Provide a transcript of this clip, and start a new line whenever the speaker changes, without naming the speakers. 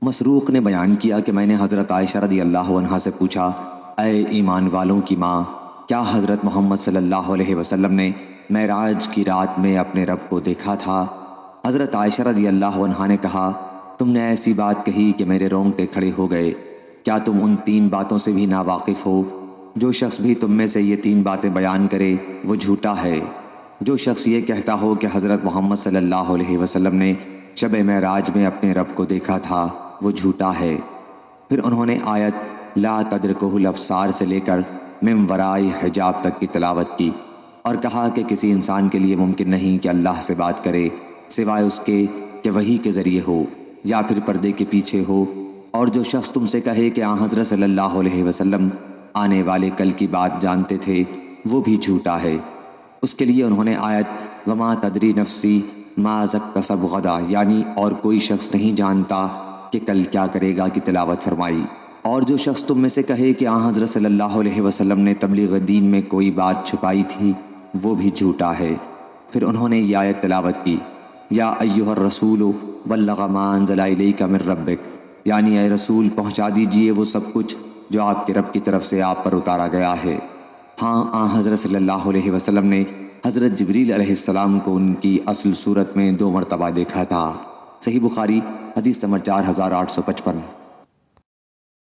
مسروق نے بیان کیا کہ میں نے حضرت عائشہ رضی اللہ عنہا سے پوچھا، اے ایمان والوں کی ماں، کیا حضرت محمد صلی اللہ علیہ وسلم نے معراج کی رات میں اپنے رب کو دیکھا تھا؟ حضرت عائشہ رضی اللہ عنہا نے کہا، تم نے ایسی بات کہی کہ میرے رونگٹے کھڑے ہو گئے۔ کیا تم ان 3 باتوں سے بھی ناواقف ہو؟ جو شخص بھی تم میں سے یہ 3 باتیں بیان کرے وہ جھوٹا ہے۔ جو شخص یہ کہتا ہو کہ حضرت محمد صلی اللہ علیہ وسلم نے شب معراج میں اپنے رب کو دیکھا تھا وہ جھوٹا ہے۔ پھر انہوں نے آیت لا تدرکہ الابصار سے لے کر من وراء حجاب تک کی تلاوت کی اور کہا کہ کسی انسان کے لیے ممکن نہیں کہ اللہ سے بات کرے سوائے اس کے کہ وحی کے ذریعے ہو یا پھر پردے کے پیچھے ہو، اور جو شخص تم سے کہے کہ آن حضرت صلی اللہ علیہ وسلم آنے والے کل کی بات جانتے تھے وہ بھی جھوٹا ہے۔ اس کے لیے انہوں نے آیت وما تدری نفسی ما اکتسب غدا یعنی اور کوئی شخص نہیں جانتا کہ کل کیا کرے گا کی تلاوت فرمائی۔ اور جو شخص تم میں سے کہے کہ آن حضرت صلی اللہ علیہ وسلم نے تبلیغ دین میں کوئی بات چھپائی تھی وہ بھی جھوٹا ہے۔ پھر انہوں نے یہ آیت تلاوت کی یا ایھا الرسول بلغ ما انزل الیک من ربک یعنی اے رسول پہنچا دیجئے وہ سب کچھ جو آپ کے رب کی طرف سے آپ پر اتارا گیا ہے۔ ہاں آن حضرت صلی اللہ علیہ وسلم نے حضرت جبریل علیہ السلام کو ان کی اصل صورت میں 2 مرتبہ دیکھا تھا۔ صحیح بخاری حدیث نمبر 4855۔